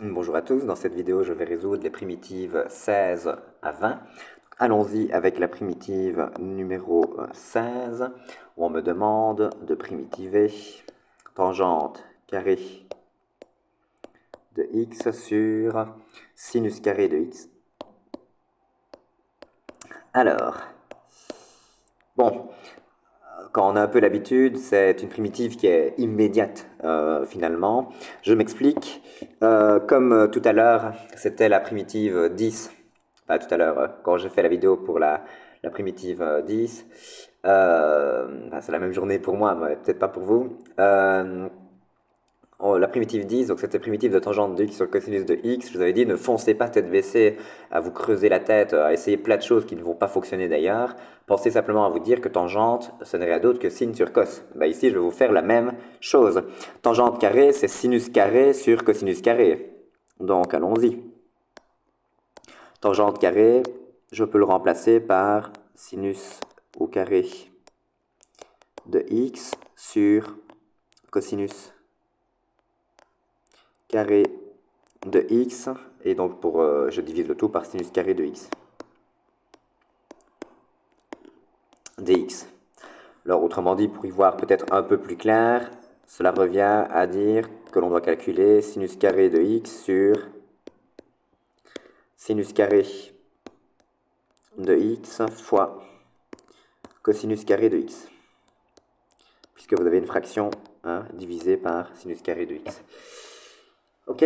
Bonjour à tous, dans cette vidéo je vais résoudre les primitives 16 à 20. Allons-y avec la primitive numéro 16 où on me demande de primitiver tangente carré de x sur sinus carré de x. Alors, bon, quand on a un peu l'habitude, c'est une primitive qui est immédiate finalement. Je m'explique. Comme tout à l'heure, c'était la primitive 10. Pas tout à l'heure, quand j'ai fait la vidéo pour la primitive 10. C'est la même journée pour moi, mais peut-être pas pour vous. La primitive 10, donc c'était primitive de tangente de x sur le cosinus de x. Je vous avais dit, ne foncez pas tête baissée à vous creuser la tête, à essayer plein de choses qui ne vont pas fonctionner d'ailleurs. Pensez simplement à vous dire que tangente, ce n'est rien d'autre que sin sur cos. Ben ici, je vais vous faire la même chose. Tangente carré, c'est sinus carré sur cosinus carré. Donc, allons-y. Tangente carré, je peux le remplacer par sinus au carré de x sur cosinus carré de x, et donc je divise le tout par sinus carré de x dx. Alors autrement dit, pour y voir peut-être un peu plus clair, cela revient à dire que l'on doit calculer sinus carré de x sur sinus carré de x fois cosinus carré de x, puisque vous avez une fraction divisée par sinus carré de x. Ok,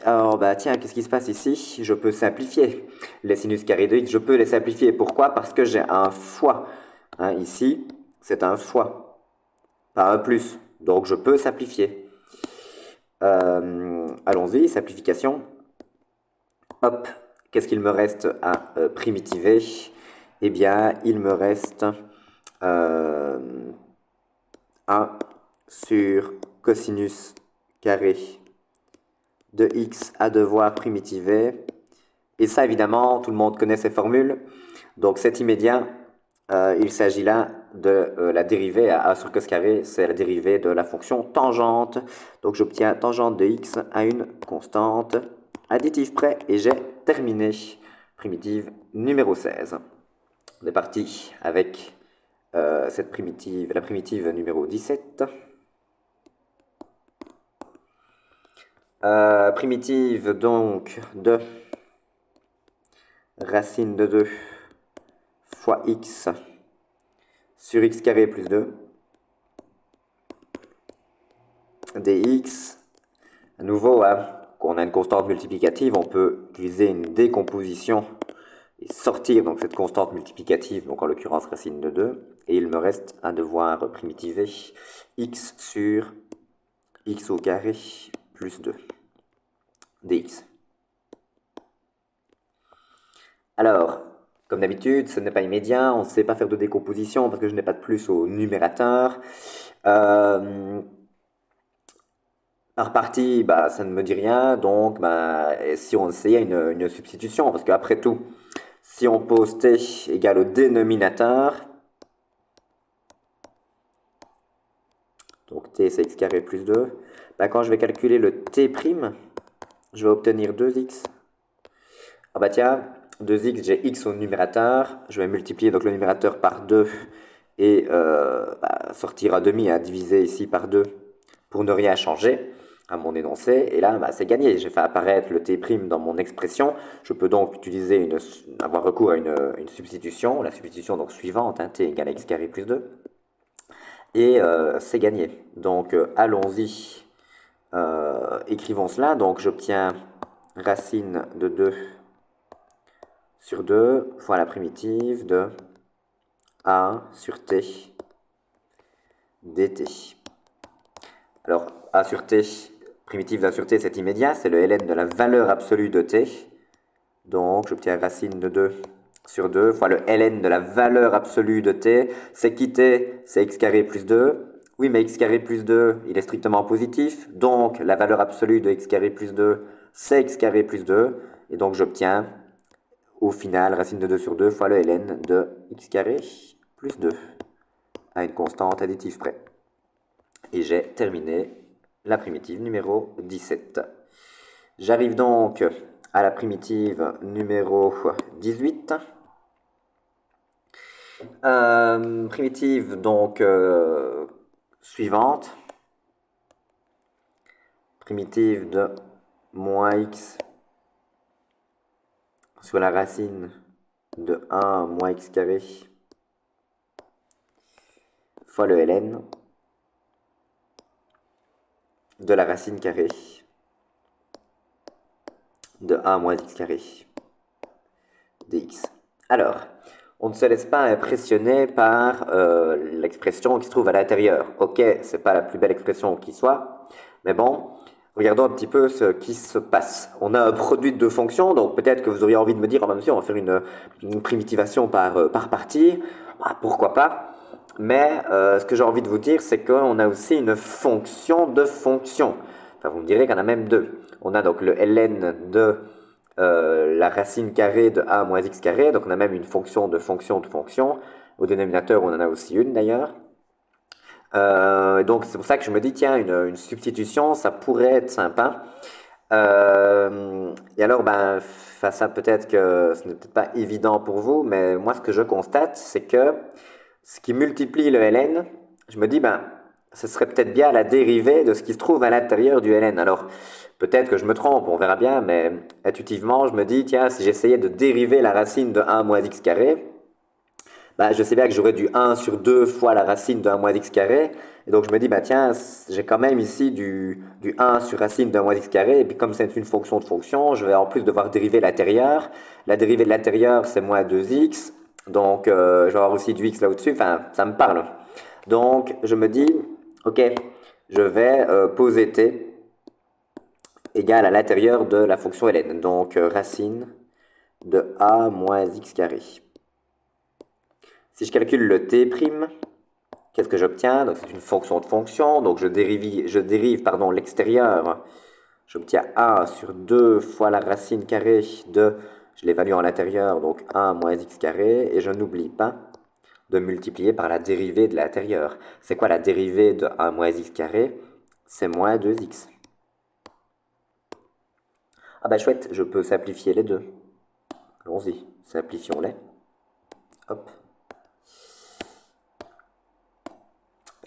alors bah tiens, qu'est-ce qui se passe ici? Je peux simplifier les sinus carrés de x, je peux les simplifier. Pourquoi? Parce que j'ai un fois. Ici, c'est un fois, pas un plus. Donc je peux simplifier. Allons-y, simplification. Hop, qu'est-ce qu'il me reste à primitiver? Eh bien, il me reste 1 sur cosinus carré de x à devoir primitiver. Et ça, évidemment, tout le monde connaît ces formules. Donc, c'est immédiat. Il s'agit là de la dérivée à a sur cos carré. C'est la dérivée de la fonction tangente. Donc, j'obtiens tangente de x à une constante additive près. Et j'ai terminé. Primitive numéro 16. On est parti avec cette primitive, la primitive numéro 17. Primitive donc de racine de 2 fois x sur x carré plus 2 dx. À nouveau, quand on a une constante multiplicative, on peut utiliser une décomposition et sortir donc cette constante multiplicative, donc en l'occurrence racine de 2. Et il me reste à devoir primitiver x sur x au carré plus 2 dx. Alors, comme d'habitude, ce n'est pas immédiat, on ne sait pas faire de décomposition parce que je n'ai pas de plus au numérateur. Par partie, bah, ça ne me dit rien, donc bah, si on essayait une substitution, parce qu'après tout, si on pose t égale au dénominateur, donc t c'est x carré plus 2, bah, quand je vais calculer le t', je vais obtenir 2x. Ah bah tiens, 2x, j'ai x au numérateur, je vais multiplier donc le numérateur par 2 et sortir à demi, diviser ici par 2 pour ne rien changer à mon énoncé. Et là, bah, c'est gagné. J'ai fait apparaître le t' dans mon expression. Je peux donc avoir recours à une substitution. La substitution donc suivante, t égale à x carré plus 2. Et c'est gagné. Donc allons-y. Écrivons cela. Donc j'obtiens racine de 2 sur 2 fois la primitive de a sur t dt. Alors, a sur t, primitive d'A sur t, c'est immédiat, c'est le ln de la valeur absolue de t. Donc, j'obtiens racine de 2 sur 2 fois le ln de la valeur absolue de t. C'est qui t? C'est x carré plus 2. Oui, mais x carré plus 2, il est strictement positif. Donc, la valeur absolue de x carré plus 2, c'est x carré plus 2. Et donc, j'obtiens au final racine de 2 sur 2 fois le ln de x carré plus 2 à une constante additive près. Et j'ai terminé la primitive numéro 17. J'arrive donc à la primitive numéro 18. Primitive donc suivante. Primitive de moins x sur la racine de 1 moins x carré fois le ln de la racine carrée de 1 moins x carré dx. Alors, on ne se laisse pas impressionner par l'expression qui se trouve à l'intérieur. Ok, c'est pas la plus belle expression qui soit, mais bon, regardons un petit peu ce qui se passe. On a un produit de deux fonctions, donc peut-être que vous auriez envie de me dire, oh, monsieur, on va faire une primitivation par partie. Bah, pourquoi pas? Mais ce que j'ai envie de vous dire, c'est qu'on a aussi une fonction de fonction. Enfin, vous me direz qu'on a même deux. On a donc le ln de la racine carrée de a moins x carré, donc on a même une fonction de fonction de fonction. Au dénominateur, on en a aussi une d'ailleurs. Donc c'est pour ça que je me dis, tiens, une substitution, ça pourrait être sympa. Et alors, ben, face à peut-être que ce n'est peut-être pas évident pour vous, mais moi ce que je constate, c'est que ce qui multiplie le ln, je me dis, ben, ce serait peut-être bien la dérivée de ce qui se trouve à l'intérieur du ln. Alors, peut-être que je me trompe, on verra bien, mais intuitivement, je me dis, tiens, si j'essayais de dériver la racine de 1 moins x carré, bah, je sais bien que j'aurais du 1 sur 2 fois la racine de 1 moins x carré. Et donc je me dis, bah tiens, j'ai quand même ici du 1 sur racine de 1 moins x carré. Et puis comme c'est une fonction de fonction, je vais en plus devoir dériver l'intérieur. La dérivée de l'intérieur, c'est moins 2x. Donc je vais avoir aussi du x là au-dessus. Enfin, ça me parle. Donc je me dis, ok, je vais poser t égale à l'intérieur de la fonction ln. Donc racine de a moins x carré. Si je calcule le t', qu'est-ce que j'obtiens? Donc c'est une fonction de fonction, donc je dérive l'extérieur. J'obtiens 1 sur 2 fois la racine carrée de, je l'évalue en l'intérieur, donc 1 moins x carré, et je n'oublie pas de multiplier par la dérivée de l'intérieur. C'est quoi la dérivée de 1 moins x carré? C'est moins 2x. Ah bah chouette, je peux simplifier les deux. Allons-y, simplifions-les. Hop.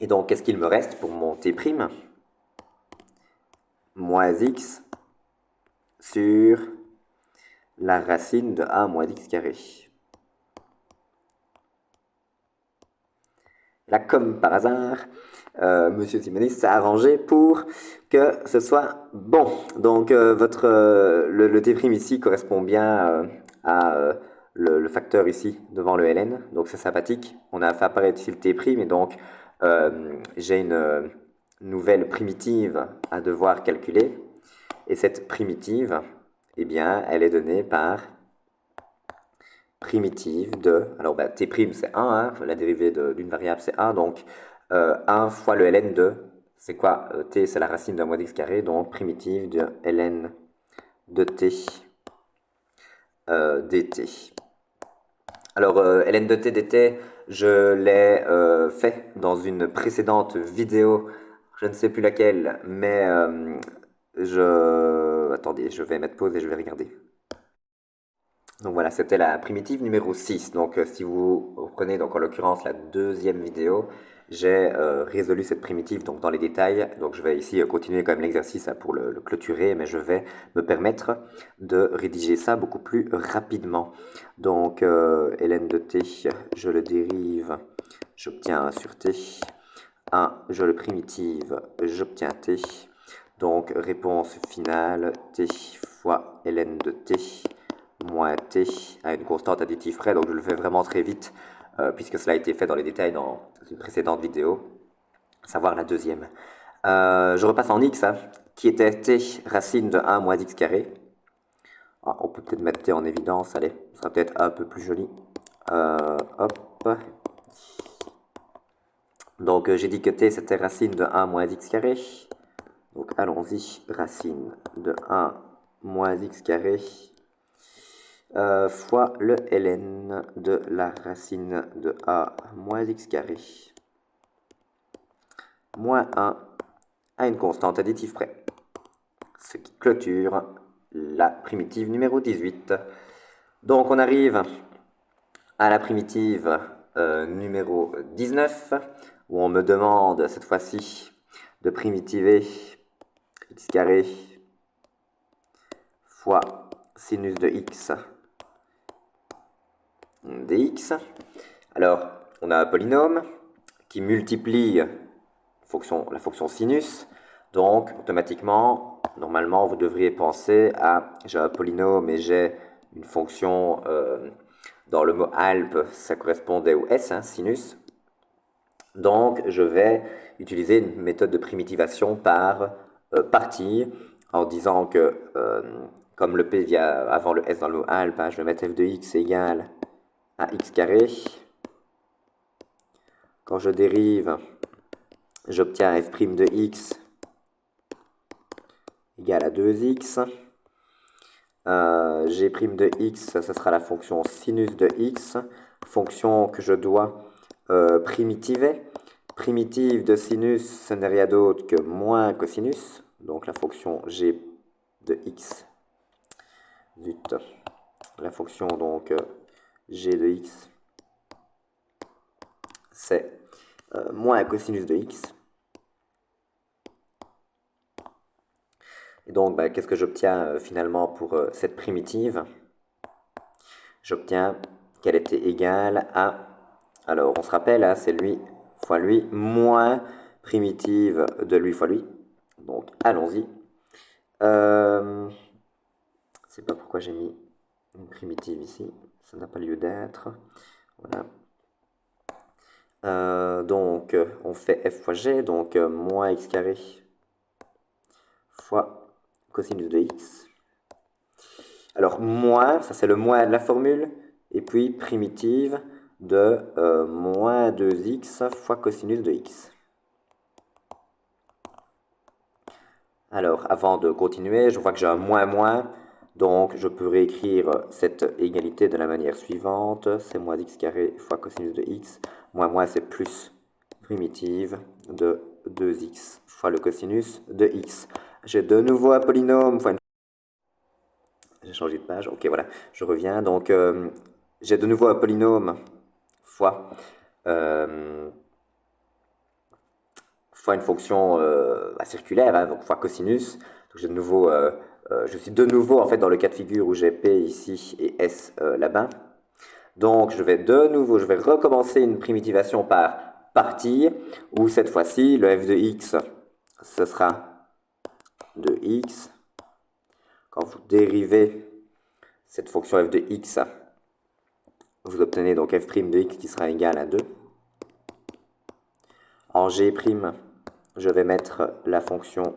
Et donc, qu'est-ce qu'il me reste pour mon t'? Moins x sur la racine de a moins x carré. Là, comme par hasard, Monsieur Simonis s'est arrangé pour que ce soit bon. Donc, le t' ici correspond bien à le facteur ici devant le ln. Donc, c'est sympathique. On a fait apparaître ici le t', et donc j'ai une nouvelle primitive à devoir calculer. Et cette primitive, eh bien, elle est donnée par primitive de, alors ben, t' c'est 1, hein, la dérivée d'une variable c'est 1, donc 1 fois le ln de, c'est quoi? T c'est la racine d'un moins x carré, donc primitive de ln de t dt. Alors ln de t dt, je l'ai fait dans une précédente vidéo, je ne sais plus laquelle, mais attendez, je vais mettre pause et je vais regarder. Donc voilà, c'était la primitive numéro 6. Donc si vous reprenez donc en l'occurrence la deuxième vidéo, j'ai résolu cette primitive donc dans les détails. Donc je vais ici continuer quand même l'exercice pour le clôturer, mais je vais me permettre de rédiger ça beaucoup plus rapidement. Donc ln de t, je le dérive, j'obtiens 1 sur t. 1, je le primitive, j'obtiens t. Donc réponse finale, t fois ln de t moins t à une constante additive près, donc je le fais vraiment très vite, puisque cela a été fait dans les détails dans une précédente vidéo, à savoir la deuxième. Je repasse en x, hein, qui était t racine de 1 moins x carré. Ah, on peut peut-être mettre t en évidence, allez, ce sera peut-être un peu plus joli. Hop. Donc j'ai dit que t c'était racine de 1 moins x carré. Donc allons-y, racine de 1 moins x carré fois le ln de la racine de a moins x carré moins 1 à une constante additive près. Ce qui clôture la primitive numéro 18. Donc on arrive à la primitive numéro 19, où on me demande cette fois-ci de primitiver x carré fois sinus de x dx. Alors, on a un polynôme qui multiplie la fonction sinus. Donc, automatiquement, normalement, vous devriez penser à j'ai un polynôme et j'ai une fonction, dans le mot alpes, ça correspondait au s, hein, sinus. Donc, je vais utiliser une méthode de primitivation par partie, en disant que, comme le p vient avant le s dans le mot alpes, hein, je vais mettre f de x égale à x carré. Quand je dérive, j'obtiens f' de x égale à 2x. G' de x, ça sera la fonction sinus de x, fonction que je dois primitiver. Primitive de sinus, ce n'est rien d'autre que moins cosinus, donc la fonction g de x. Zut. La fonction donc g de x, c'est moins cosinus de x. Et donc, qu'est-ce que j'obtiens finalement pour cette primitive? J'obtiens qu'elle était égale à, alors on se rappelle, hein, c'est lui fois lui, moins primitive de lui fois lui. Donc, allons-y. Je ne sais pas pourquoi j'ai mis une primitive ici, ça n'a pas lieu d'être. Voilà. Donc, on fait f fois g, donc moins x carré fois cosinus de x. Alors, moins, ça c'est le moins de la formule, et puis primitive de moins 2x fois cosinus de x. Alors, avant de continuer, je vois que j'ai un moins, donc je peux réécrire cette égalité de la manière suivante. C'est moins x carré fois cosinus de x. Moins, c'est plus primitive de 2x fois le cosinus de x. J'ai de nouveau un polynôme fois une... J'ai changé de page, ok, voilà, je reviens. Donc, j'ai de nouveau un polynôme fois une fonction circulaire, hein, donc fois cosinus. Donc j'ai de nouveau, je suis de nouveau en fait dans le cas de figure où j'ai P ici et S là-bas. Donc je vais recommencer une primitivation par partie, où cette fois-ci le f de x, ce sera de x. Quand vous dérivez cette fonction f de x, vous obtenez donc f' de x qui sera égal à 2. En g', je vais mettre la fonction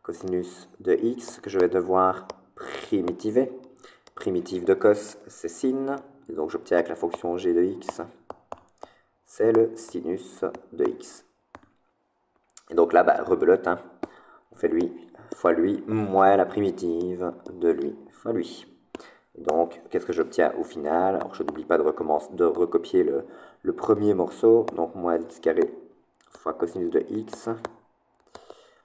cosinus de x que je vais devoir primitiver. Primitive de cos, c'est sin. Et donc j'obtiens avec la fonction g de x, c'est le sinus de x. Et donc là, rebelote, hein. On fait lui fois lui moins la primitive de lui fois lui. Et donc, qu'est-ce que j'obtiens au final? Alors, je n'oublie pas de recopier le premier morceau. Donc, moins x carré fois cosinus de x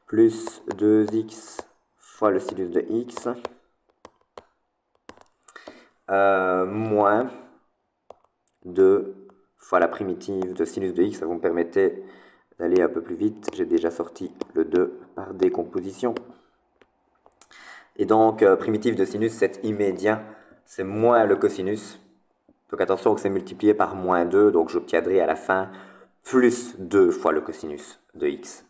plus 2x fois le sinus de x moins 2 fois la primitive de sinus de x. Ça vous me permettait d'aller un peu plus vite. J'ai déjà sorti le 2 par décomposition. Et donc, primitive de sinus, c'est immédiat. C'est moins le cosinus. Donc attention que c'est multiplié par moins 2. Donc j'obtiendrai à la fin plus 2 fois le cosinus de x.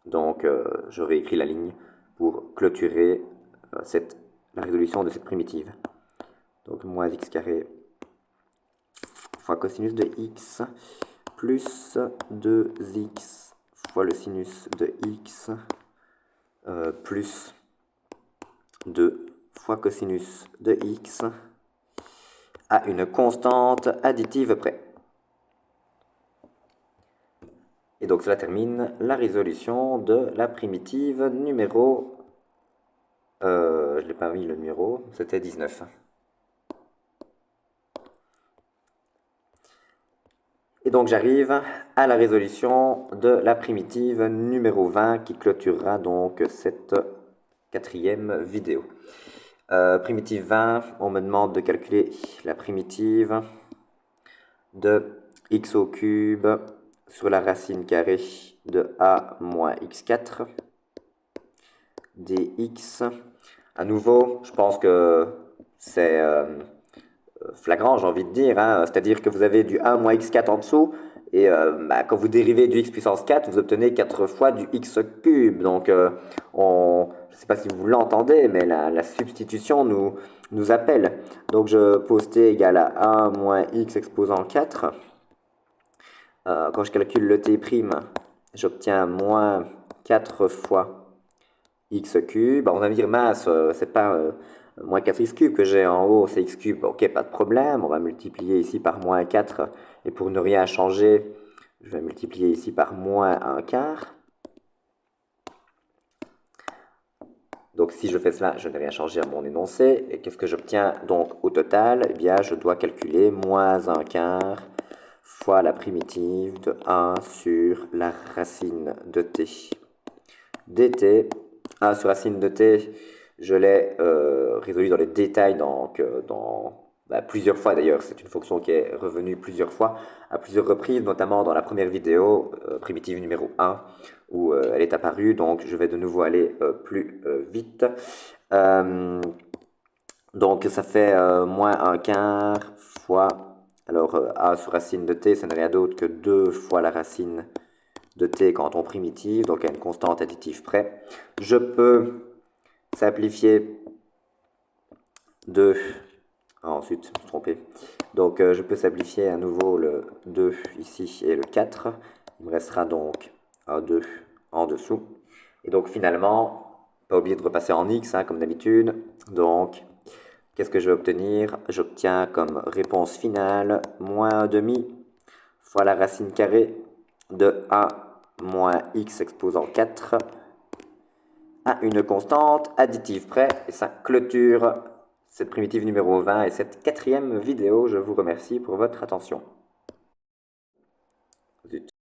Donc je réécris la ligne pour clôturer la résolution de cette primitive. Donc moins x carré fois cosinus de x plus 2x fois le sinus de x plus 2 fois cosinus de x à une constante additive près. Et donc cela termine la résolution de la primitive numéro... je n'ai pas mis le numéro, c'était 19. Et donc j'arrive à la résolution de la primitive numéro 20 qui clôturera donc cette quatrième vidéo. Primitive 20, on me demande de calculer la primitive de x au cube sur la racine carrée de a moins x4 dx. À nouveau, je pense que c'est flagrant, j'ai envie de dire, hein. C'est-à-dire que vous avez du a moins x4 en dessous, et quand vous dérivez du x puissance 4, vous obtenez 4 fois du x cube. Donc, je ne sais pas si vous l'entendez, mais la substitution nous appelle. Donc, je pose t égale à a moins x exposant 4. Quand je calcule le t', j'obtiens moins 4 fois x cube. On va dire masse, c'est pas moins 4x cube que j'ai en haut, c'est x cube. Ok, pas de problème, on va multiplier ici par moins 4. Et pour ne rien changer, je vais multiplier ici par moins 1 quart. Donc si je fais cela, je n'ai rien changé à mon énoncé. Et qu'est-ce que j'obtiens donc au total? Eh bien, je dois calculer moins 1 quart fois la primitive de 1 sur la racine de t. dt, 1 sur racine de t, je l'ai résolu dans les détails, donc plusieurs fois d'ailleurs. C'est une fonction qui est revenue plusieurs fois, à plusieurs reprises, notamment dans la première vidéo, primitive numéro 1, où elle est apparue. Donc je vais de nouveau aller plus vite. Donc ça fait moins 1 quart fois, alors a sur racine de t, ça n'est rien d'autre que 2 fois la racine de t quand on primitive, donc à une constante additive près. Je peux simplifier 2, ensuite, je me suis trompé. Donc je peux simplifier à nouveau le 2 ici et le 4. Il me restera donc un 2 en dessous. Et donc finalement, pas oublier de repasser en x, hein, comme d'habitude. Donc, qu'est-ce que je vais obtenir? J'obtiens comme réponse finale moins 1/2 fois la racine carrée de a moins x exposant 4 à une constante additive près. Et ça clôture cette primitive numéro 20 et cette quatrième vidéo. Je vous remercie pour votre attention.